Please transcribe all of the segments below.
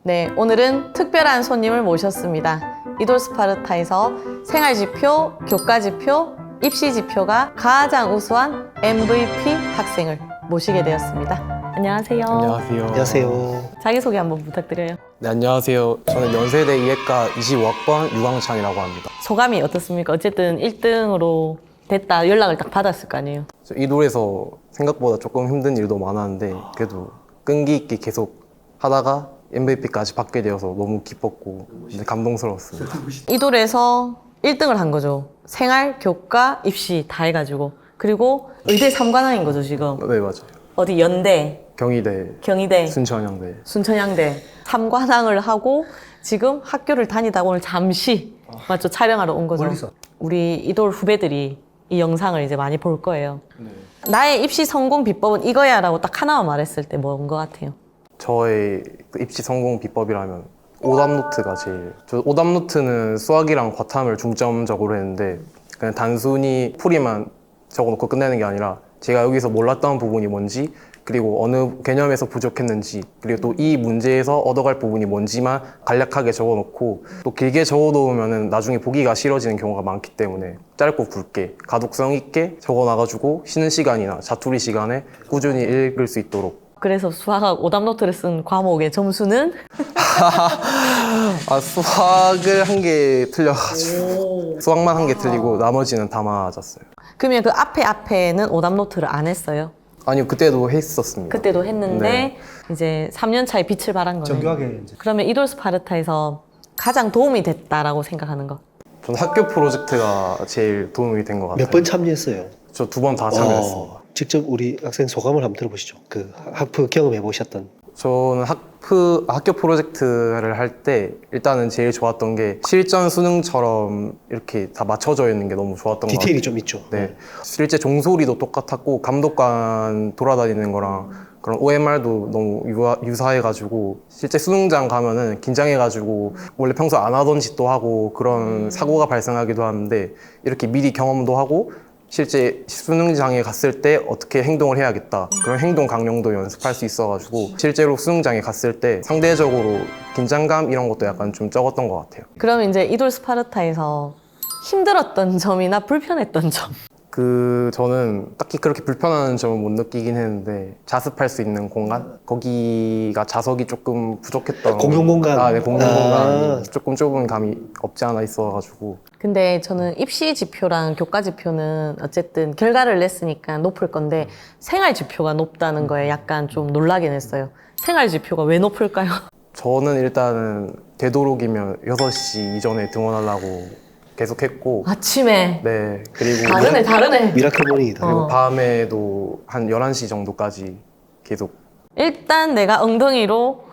네, 오늘은 특별한 손님을 모셨습니다. 이돌 스파르타에서 생활지표, 교과지표, 입시지표가 가장 우수한 MVP 학생을 모시게 되었습니다. 안녕하세요. 안녕하세요. 안녕하세요. 자기소개 한번 부탁드려요. 네, 안녕하세요. 저는 연세대 이해과 25학번 유광찬이라고 합니다. 소감이 어떻습니까? 어쨌든 1등으로 됐다 연락을 딱 받았을 거 아니에요? 이 돌에서 생각보다 조금 힘든 일도 많았는데 그래도 끈기 있게 계속 하다가 MVP까지 받게 되어서 너무 기뻤고 감동스러웠습니다. 이돌에서 1등을 한 거죠. 생활, 교과, 입시 다 해가지고. 그리고 의대 3관왕인 거죠, 지금. 네, 맞아요. 어디 연대, 경희대, 경희대, 순천향대. 순천향대 3관왕을 하고 지금 학교를 다니다가 오늘 잠시 맞죠? 촬영하러 온 거죠. 멀리서. 우리 이돌 후배들이 이 영상을 이제 많이 볼 거예요. 나의 입시 성공 비법은 이거야 라고 딱 하나만 말했을 때 뭔 것 같아요? 저의 그 입시 성공 비법이라면 오답노트가 제일. 저 오답노트는 수학이랑 과탐을 중점적으로 했는데 그냥 단순히 풀이만 적어놓고 끝내는 게 아니라 제가 여기서 몰랐던 부분이 뭔지 그리고 어느 개념에서 부족했는지 그리고 또 이 문제에서 얻어갈 부분이 뭔지만 간략하게 적어놓고 또 길게 적어놓으면 나중에 보기가 싫어지는 경우가 많기 때문에 짧고 굵게 가독성 있게 적어놔가지고 쉬는 시간이나 자투리 시간에 꾸준히 읽을 수 있도록. 그래서 수학학 오답노트를 쓴 과목의 점수는 수학을 한 개 틀려가지고 수학만 한 개 틀리고 나머지는 다 맞았어요. 그러면 그 앞에는 오답노트를 안 했어요? 아니요, 그때도 했었습니다. 그때도 했는데 네. 이제 3년 차에 빛을 발한 거네. 정교하게 이제. 그러면 이돌 스파르타에서 가장 도움이 됐다라고 생각하는 거. 저는 학교 프로젝트가 제일 도움이 된 것 같아요. 몇 번 참여했어요? 저 2번 다 참여했습니다. 직접 우리 학생 소감을 한번 들어보시죠. 그 학부 경험해 보셨던. 저는 학교 프로젝트를 할 때 일단은 제일 좋았던 게 실전 수능처럼 이렇게 다 맞춰져 있는 게 너무 좋았던 것 같아요. 디테일이 좀 있죠. 네. 실제 종소리도 똑같았고 감독관 돌아다니는 거랑 그런 OMR도 너무 유사해가지고 실제 수능장 가면은 긴장해가지고 원래 평소 안 하던 짓도 하고 그런 사고가 발생하기도 하는데 이렇게 미리 경험도 하고 실제 수능장에 갔을 때 어떻게 행동을 해야겠다 그런 행동 강령도 연습할 수 있어가지고 실제로 수능장에 갔을 때 상대적으로 긴장감 이런 것도 약간 좀 적었던 것 같아요. 그럼 이제 이돌 스파르타에서 힘들었던 점이나 불편했던 점. 저는 딱히 그렇게 불편한 점은 못 느끼긴 했는데 자습할 수 있는 공간? 거기가 자석이 조금 부족했던 공용 공간. 네, 공용 공간 조금 좁은 감이 없지 않아 있어가지고. 근데 저는 입시 지표랑 교과 지표는 어쨌든 결과를 냈으니까 높을 건데 생활 지표가 높다는 거에 약간 좀 놀라긴 했어요. 생활 지표가 왜 높을까요? 저는 일단은 되도록이면 6시 이전에 등원하려고 계속 했고 아침에 네, 그리고 다르네. 미라클 모닝이다. 그리고 밤에도 한 11시 정도까지 계속. 일단 내가 엉덩이로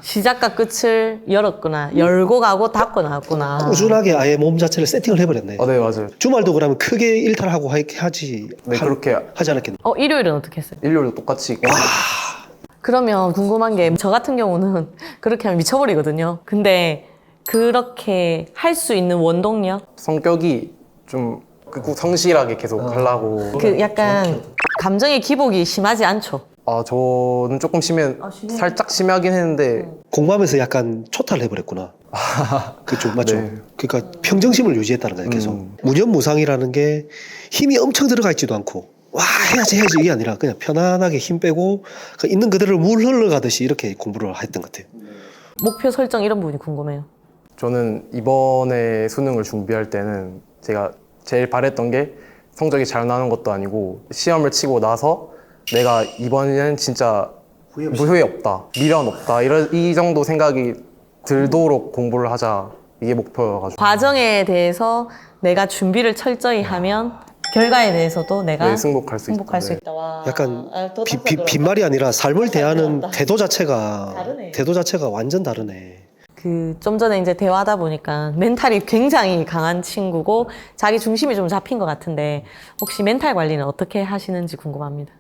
시작과 끝을 열고 가고 닫고 나왔구나. 꾸준하게 아예 몸 자체를 세팅을 해버렸네. 네, 맞아요. 주말도 그러면 크게 일탈하고 하지. 네, 그렇게 하지 않았겠네. 일요일은 어떻게 했어요? 일요일도 똑같이 그러면 궁금한 게 저 같은 경우는 그렇게 하면 미쳐버리거든요. 근데 그렇게 할 수 있는 원동력? 성격이 좀 성실하게 계속 하려고. 그 약간 감정의 기복이 심하지 않죠? 저는 조금 심해요? 살짝 심하긴 했는데 공부하면서 약간 초탈을 해버렸구나. 그쪽 맞죠? 네. 그러니까 평정심을 유지했다는 거예요. 계속 무념무상이라는 게 힘이 엄청 들어가 있지도 않고 와 해야지 이게 아니라 그냥 편안하게 힘 빼고 그 있는 그대로 물 흘러가듯이 이렇게 공부를 했던 것 같아요. 목표 설정 이런 부분이 궁금해요. 저는 이번에 수능을 준비할 때는 제가 제일 바랬던 게 성적이 잘 나는 것도 아니고 시험을 치고 나서 내가 이번에는 진짜 후회 없다, 미련 없다 이 정도 생각이 들도록 공부를 하자, 이게 목표여가지고. 과정에 대해서 내가 준비를 철저히 하면 결과에 대해서도 내가 네, 승복할 수 수 있다. 있다. 와. 약간 또 빈말이 아니라 삶을 대하는 태도 다르네. 자체가 완전 다르네. 좀 전에 이제 대화하다 보니까 멘탈이 굉장히 강한 친구고 자기 중심이 좀 잡힌 것 같은데 혹시 멘탈 관리는 어떻게 하시는지 궁금합니다.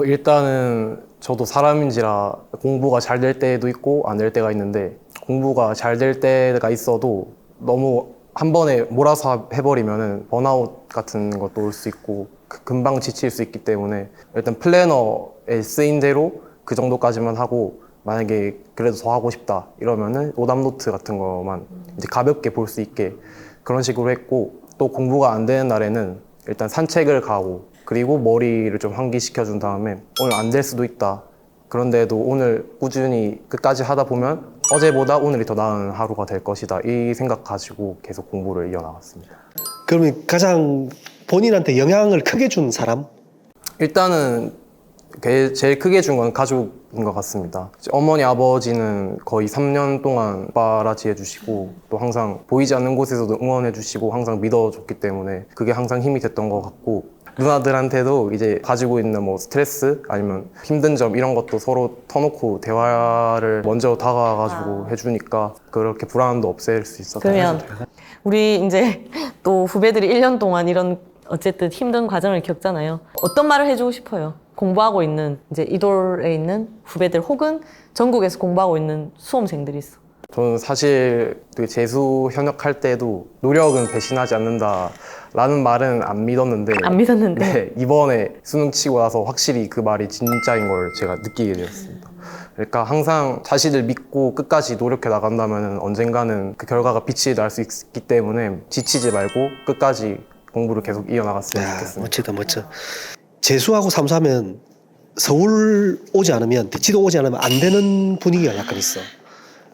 일단은 저도 사람인지라 공부가 잘 될 때도 있고 안 될 때가 있는데 공부가 잘 될 때가 있어도 너무 한 번에 몰아서 해버리면은 번아웃 같은 것도 올 수 있고 금방 지칠 수 있기 때문에 일단 플래너에 쓰인 대로 그 정도까지만 하고 만약에 그래도 더 하고 싶다 이러면은 오답노트 같은 거만 이제 가볍게 볼 수 있게 그런 식으로 했고, 또 공부가 안 되는 날에는 일단 산책을 가고 그리고 머리를 좀 환기시켜 준 다음에 오늘 안 될 수도 있다, 그런데도 오늘 꾸준히 끝까지 하다 보면 어제보다 오늘이 더 나은 하루가 될 것이다, 이 생각 가지고 계속 공부를 이어나갔습니다. 그러면 가장 본인한테 영향을 크게 준 사람? 일단은 제일 크게 준 건 가족인 것 같습니다. 어머니, 아버지는 거의 3년 동안 바라지 해주시고 또 항상 보이지 않는 곳에서도 응원해주시고 항상 믿어줬기 때문에 그게 항상 힘이 됐던 것 같고, 누나들한테도 이제 가지고 있는 뭐 스트레스 아니면 힘든 점 이런 것도 서로 터놓고 대화를 먼저 다가가가지고 해주니까 그렇게 불안함도 없앨 수 있었던 그러면 것 같아요. 우리 이제 또 후배들이 1년 동안 이런 어쨌든 힘든 과정을 겪잖아요. 어떤 말을 해주고 싶어요? 공부하고 있는 이제 이돌에 있는 후배들 혹은 전국에서 공부하고 있는 수험생들이 있어. 저는 사실 그 재수 현역할 때도 노력은 배신하지 않는다라는 말은 안 믿었는데, 안 믿었는데. 네, 이번에 수능 치고 나서 확실히 그 말이 진짜인 걸 제가 느끼게 되었습니다. 그러니까 항상 자신을 믿고 끝까지 노력해 나간다면 언젠가는 그 결과가 빛이 날 수 있기 때문에 지치지 말고 끝까지 공부를 계속 이어나갔으면 야, 좋겠습니다. 멋지다, 멋져. 재수하고 삼수하면 서울 오지 않으면, 대치동 오지 않으면 안 되는 분위기가 약간 있어.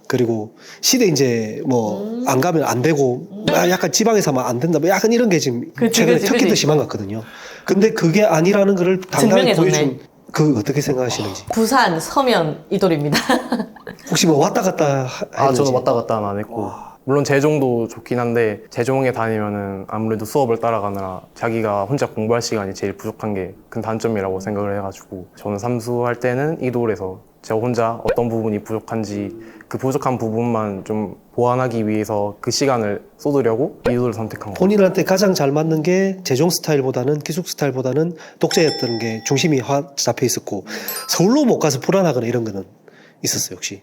그리고 시대 이제 뭐 안 가면 안 되고, 약간 지방에서 하면 안 된다, 뭐 약간 이런 게 지금 최근에 특히 더 심한 것 같거든요. 근데 그게 아니라는 거를 당당히 증명해줬네. 보여준, 그 어떻게 생각하시는지. 부산 서면 이돌입니다. 혹시 뭐 왔다 갔다 했는지. 저는 왔다 갔다 안 했고, 물론 재종도 좋긴 한데 재종에 다니면은 아무래도 수업을 따라가느라 자기가 혼자 공부할 시간이 제일 부족한 게 큰 단점이라고 생각을 해가지고, 저는 삼수할 때는 이돌에서 제가 혼자 어떤 부분이 부족한지 그 부족한 부분만 좀 보완하기 위해서 그 시간을 쏟으려고 이돌을 선택한 거예요. 본인한테 가장 잘 맞는 게 재종 스타일보다는 기숙 스타일보다는 독재였던 게 중심이 잡혀 있었고, 서울로 못 가서 불안하거나 이런 거는 있었어요 혹시?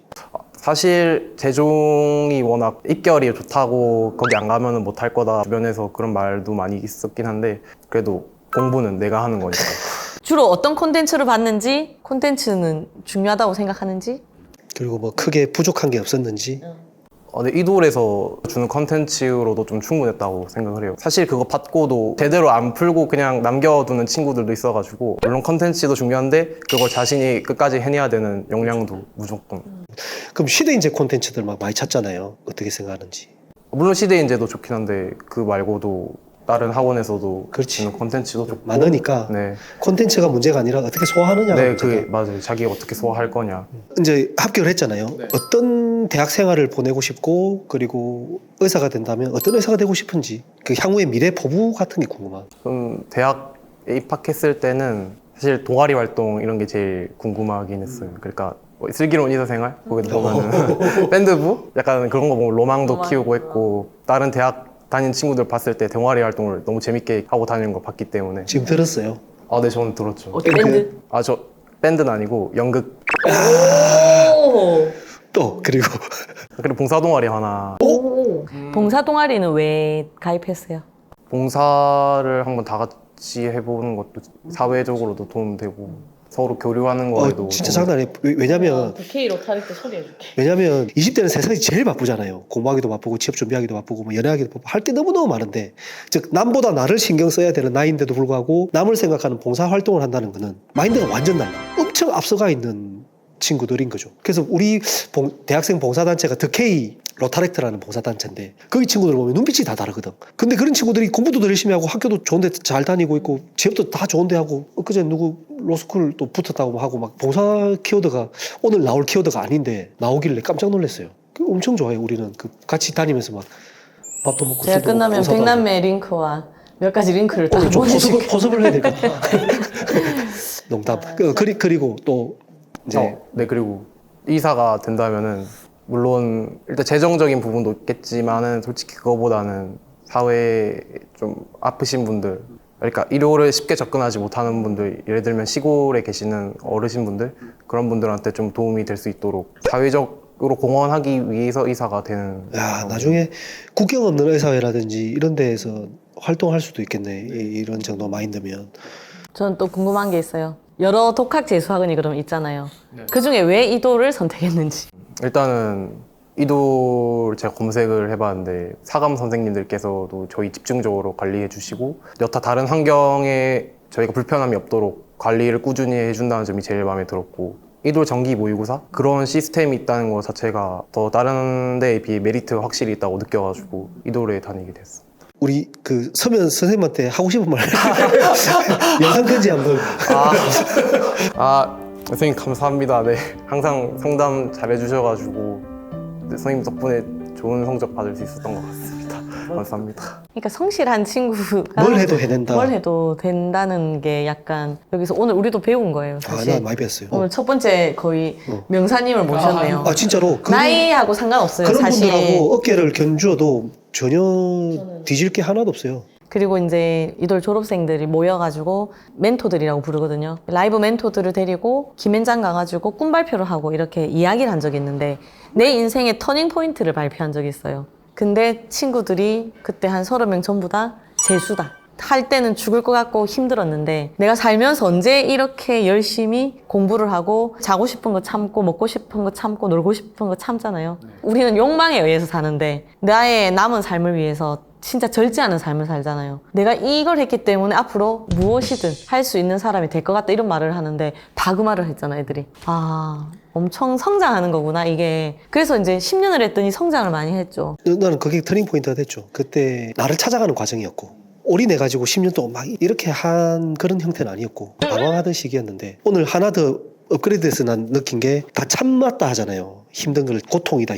사실 재종이 워낙 입결이 좋다고 거기 안 가면은 못할 거다 주변에서 그런 말도 많이 있었긴 한데, 그래도 공부는 내가 하는 거니까. 주로 어떤 콘텐츠를 봤는지, 콘텐츠는 중요하다고 생각하는지. 그리고 뭐 크게 부족한 게 없었는지. 근데 이돌에서 주는 컨텐츠로도 좀 충분했다고 생각을 해요. 사실 그거 받고도 제대로 안 풀고 그냥 남겨두는 친구들도 있어가지고, 물론 컨텐츠도 중요한데 그걸 자신이 끝까지 해내야 되는 역량도 무조건. 그럼 시대인재 콘텐츠들 막 많이 찾잖아요. 어떻게 생각하는지. 물론 시대인재도 좋긴 한데 그 말고도 다른 학원에서도 그렇지. 주는 컨텐츠도 좋고 많으니까 네, 콘텐츠가 문제가 아니라 어떻게 소화하느냐가 네, 문제다. 그게 맞아요. 자기가 어떻게 소화할 거냐. 이제 합격을 했잖아요. 어떤 대학 생활을 보내고 싶고, 그리고 의사가 된다면 어떤 의사가 되고 싶은지, 그 향후의 미래 포부 같은 게 궁금한. 대학에 입학했을 때는 사실 동아리 활동 이런 게 제일 궁금하긴 했어요. 그러니까 뭐 슬기로운 의사생활 거기도 보면은 밴드부 약간 그런 거 보면 로망도 키우고 했고, 다른 대학 다닌 친구들 봤을 때 동아리 활동을 너무 재밌게 하고 다니는 걸 봤기 때문에. 지금 들었어요. 네, 저는 들었죠. 밴드? 저 밴드는 아니고 연극. 오! 또 그리고 그리고 봉사 동아리 하나. 봉사 동아리는 왜 가입했어요? 봉사를 한번 다 같이 해보는 것도 사회적으로도 도움되고 서로 교류하는 거에도 진짜 도움- 장난 아니에요. 왜냐면 DK 로타리 때 소개해줄게. 20대는 세상이 제일 바쁘잖아요. 공부하기도 바쁘고 취업 준비하기도 바쁘고 뭐 연애하기도 바쁘고 할 게 너무너무 많은데, 즉 남보다 나를 신경 써야 되는 나이인데도 불구하고 남을 생각하는 봉사 활동을 한다는 거는 마인드가 완전 달라. 엄청 앞서가 있는 친구들인 거죠. 그래서 우리 대학생 봉사단체가 더K 로타렉트라는 봉사단체인데, 거기 친구들 보면 눈빛이 다 다르거든. 근데 그런 친구들이 공부도 더 열심히 하고 학교도 좋은데 잘 다니고 있고 취업도 다 좋은데 하고, 엊그제 누구 로스쿨 또 붙었다고 하고 막 봉사 키워드가 오늘 나올 키워드가 아닌데 나오길래 깜짝 놀랐어요. 엄청 좋아해요. 우리는 그 같이 다니면서 막 밥도 먹고 제가 술도 먹고 끝나면 봉사도 하고. 백남매 링크와 몇 가지 링크를 다 오늘 좀 보내줄게. 포섭을 해야 될까? 농담. 그리고 또 이제 네, 그리고 의사가 된다면은 물론 일단 재정적인 부분도 있겠지만은 솔직히 그거보다는 사회에 좀 아프신 분들, 그러니까 의료를 쉽게 접근하지 못하는 분들, 예를 들면 시골에 계시는 어르신분들, 그런 분들한테 좀 도움이 될 수 있도록 사회적으로 공헌하기 위해서 의사가 되는. 야, 나중에 국경 없는 의사회라든지 이런 데에서 활동할 수도 있겠네. 이런 정도 마인드면. 저는 또 궁금한 게 있어요. 여러 독학 재수학원이 그럼 있잖아요. 그 중에 왜 이도를 선택했는지. 일단은 이도를 제가 검색을 해봤는데 사감 선생님들께서도 저희 집중적으로 관리해 주시고 여타 다른 환경에 저희가 불편함이 없도록 관리를 꾸준히 해준다는 점이 제일 마음에 들었고 이돌 정기 모의고사 그런 시스템이 있다는 것 자체가 더 다른 데에 비해 메리트가 확실히 있다고 느껴가지고 이돌에 다니게 됐어요. 우리 그 서면 선생님한테 하고 싶은 말 영상 편지 한번. 선생님 감사합니다. 네, 항상 상담 잘해주셔가지고 선생님 덕분에 좋은 성적 받을 수 있었던 것 같습니다. 감사합니다. 그러니까 성실한 친구가 뭘 해도 해낸다. 뭘 해도 된다는 게 약간 여기서 오늘 우리도 배운 거예요. 사실. 나 많이 배웠어요. 오늘 첫 번째 거의 명사님을 모셨네요. 진짜로 나이하고 상관없어요. 그런 사실. 분들하고 어깨를 견주어도 전혀 뒤질 게 하나도 없어요. 그리고 이제 이돌 졸업생들이 모여가지고 멘토들이라고 부르거든요. 라이브 멘토들을 데리고 김현장 가가지고 꿈 발표를 하고 이렇게 이야기를 한 적이 있는데 내 인생의 터닝 포인트를 발표한 적이 있어요. 근데 친구들이 그때 한 30명 전부 다 재수다. 할 때는 죽을 것 같고 힘들었는데 내가 살면서 언제 이렇게 열심히 공부를 하고 자고 싶은 거 참고 먹고 싶은 거 참고 놀고 싶은 거 참잖아요. 우리는 욕망에 의해서 사는데 나의 남은 삶을 위해서 진짜 절제 않은 삶을 살잖아요. 내가 이걸 했기 때문에 앞으로 무엇이든 할 수 있는 사람이 될 것 같다 이런 말을 하는데 다 그 말을 했잖아 애들이. 엄청 성장하는 거구나 이게. 그래서 이제 10년을 했더니 성장을 많이 했죠. 나는 그게 터닝 포인트가 됐죠. 그때 나를 찾아가는 과정이었고 올인해가지고 10년 동안 막 이렇게 한 그런 형태는 아니었고 방황하던 시기였는데 오늘 하나 더 업그레이드돼서 난 느낀 게 다 참았다 하잖아요. 힘든 걸 고통이다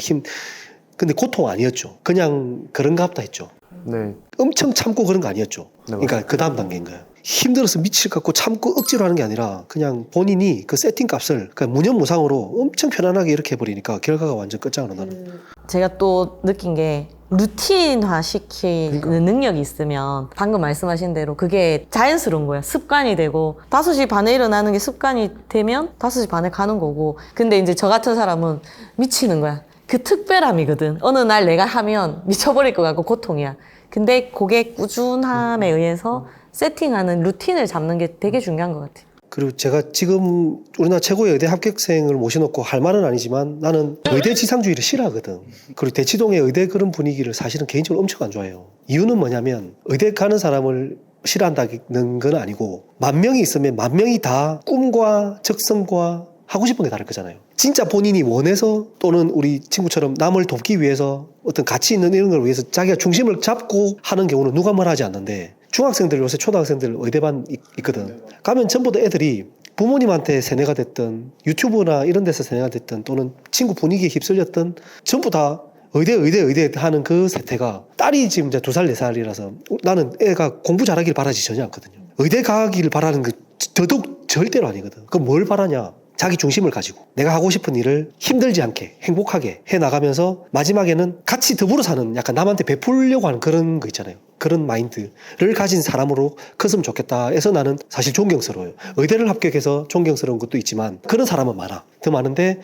근데 고통 아니었죠. 그냥 그런가 보다 했죠. 네, 엄청 참고 그런 거 아니었죠. 그러니까 그 다음 단계인 거예요. 힘들어서 미칠 것 같고 참고 억지로 하는 게 아니라 그냥 본인이 그 세팅 값을 그냥 무념무상으로 엄청 편안하게 이렇게 해버리니까 결과가 완전 끝장으로 나는. 제가 또 느낀 게 루틴화 시키는 능력이 있으면 방금 말씀하신 대로 그게 자연스러운 거야. 습관이 되고 5시 반에 일어나는 게 습관이 되면 5시 반에 가는 거고. 근데 이제 저 같은 사람은 미치는 거야. 그 특별함이거든. 어느 날 내가 하면 미쳐버릴 것 같고 고통이야. 근데 그게 꾸준함에 의해서 세팅하는 루틴을 잡는 게 되게 중요한 것 같아요. 그리고 제가 지금 우리나라 최고의 의대 합격생을 모셔놓고 할 말은 아니지만 나는 의대 지상주의를 싫어하거든. 그리고 대치동의 의대 그런 분위기를 사실은 개인적으로 엄청 안 좋아해요. 이유는 뭐냐면 의대 가는 사람을 싫어한다는 건 아니고 10,000명이 있으면 10,000명이 다 꿈과 적성과 하고 싶은 게 다를 거잖아요. 진짜 본인이 원해서 또는 우리 친구처럼 남을 돕기 위해서 어떤 가치 있는 이런 걸 위해서 자기가 중심을 잡고 하는 경우는 누가 뭘 하지 않는데 중학생들 요새 초등학생들 의대반 있거든. 가면 전부 다 애들이 부모님한테 세뇌가 됐든 유튜브나 이런 데서 세뇌가 됐든 또는 친구 분위기에 휩쓸렸든 전부 다 의대 하는 그 세태가 딸이 지금 이제 2살, 4살이라서 나는 애가 공부 잘하길 바라지 전혀 않거든요. 의대 가기를 바라는 그 더더욱 절대로 아니거든. 그럼 뭘 바라냐? 자기 중심을 가지고 내가 하고 싶은 일을 힘들지 않게 행복하게 해나가면서 마지막에는 같이 더불어 사는 약간 남한테 베풀려고 하는 그런 거 있잖아요. 그런 마인드를 가진 사람으로 컸으면 좋겠다 해서 나는 사실 존경스러워요. 의대를 합격해서 존경스러운 것도 있지만 그런 사람은 많아. 더 많은데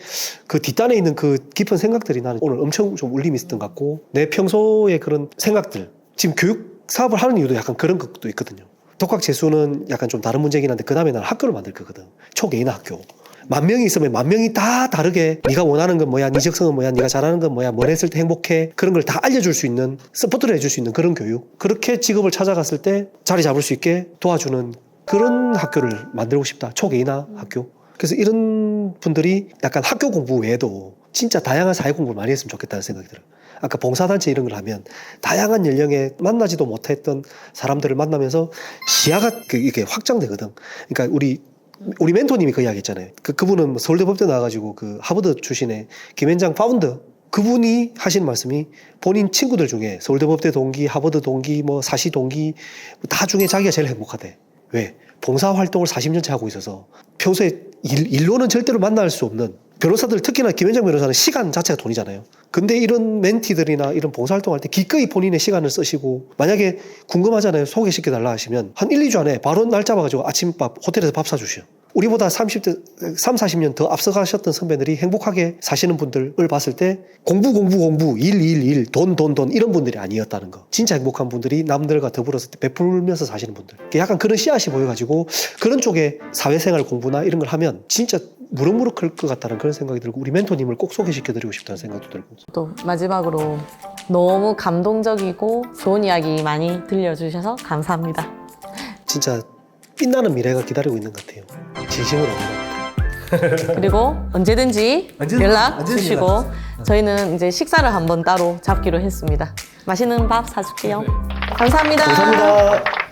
그 뒷단에 있는 그 깊은 생각들이 나는 오늘 엄청 좀 울림이 있었던 것 같고 내 평소의 그런 생각들 지금 교육 사업을 하는 이유도 약간 그런 것도 있거든요. 독학 재수는 약간 좀 다른 문제긴 한데 그 다음에 나는 학교를 만들 거거든. 초개인 학교. 10,000명이 있으면 10,000명이 다 다르게 네가 원하는 건 뭐야, 네 적성은 뭐야, 네가 잘하는 건 뭐야, 뭘 했을 때 행복해 그런 걸 다 알려줄 수 있는 서포트를 해줄 수 있는 그런 교육 그렇게 직업을 찾아갔을 때 자리 잡을 수 있게 도와주는 그런 학교를 만들고 싶다. 초개인화 학교. 그래서 이런 분들이 약간 학교 공부 외에도 진짜 다양한 사회 공부를 많이 했으면 좋겠다는 생각이 들어요. 아까 봉사단체 이런 걸 하면 다양한 연령에 만나지도 못했던 사람들을 만나면서 시야가 이렇게 확장되거든. 그러니까 우리 멘토님이 그 이야기 했잖아요. 그분은 뭐 서울대 법대 나와가지고 그 하버드 출신의 김현장 파운더 그분이 하시는 말씀이 본인 친구들 중에 서울대 법대 동기, 하버드 동기, 뭐 사시 동기 다 중에 자기가 제일 행복하대. 왜? 봉사활동을 40년째 하고 있어서 평소에 일로는 절대로 만날 수 없는 변호사들 특히나 김현장 변호사는 시간 자체가 돈이잖아요. 근데 이런 멘티들이나 이런 봉사활동할 때 기꺼이 본인의 시간을 쓰시고 만약에 궁금하잖아요. 소개시켜달라 하시면 한 1, 2주 안에 바로 날 잡아가지고 아침밥 호텔에서 밥 사주셔. 우리보다 30대, 40년 더 앞서가셨던 선배들이 행복하게 사시는 분들을 봤을 때 공부, 일, 돈 이런 분들이 아니었다는 거. 진짜 행복한 분들이 남들과 더불어서 베풀면서 사시는 분들. 약간 그런 씨앗이 보여가지고 그런 쪽에 사회생활 공부나 이런 걸 하면 진짜 무럭무럭 클 것 같다는 그런 생각이 들고 우리 멘토님을 꼭 소개시켜드리고 싶다는 생각도 들고. 또 마지막으로 너무 감동적이고 좋은 이야기 많이 들려주셔서 감사합니다. 진짜 빛나는 미래가 기다리고 있는 것 같아요. 진심으로 감사합니다. 그리고 언제든지 연락 언제든지 주시고 연락 저희는 이제 식사를 한번 따로 잡기로 했습니다. 맛있는 밥 사줄게요. 감사합니다. 감사합니다.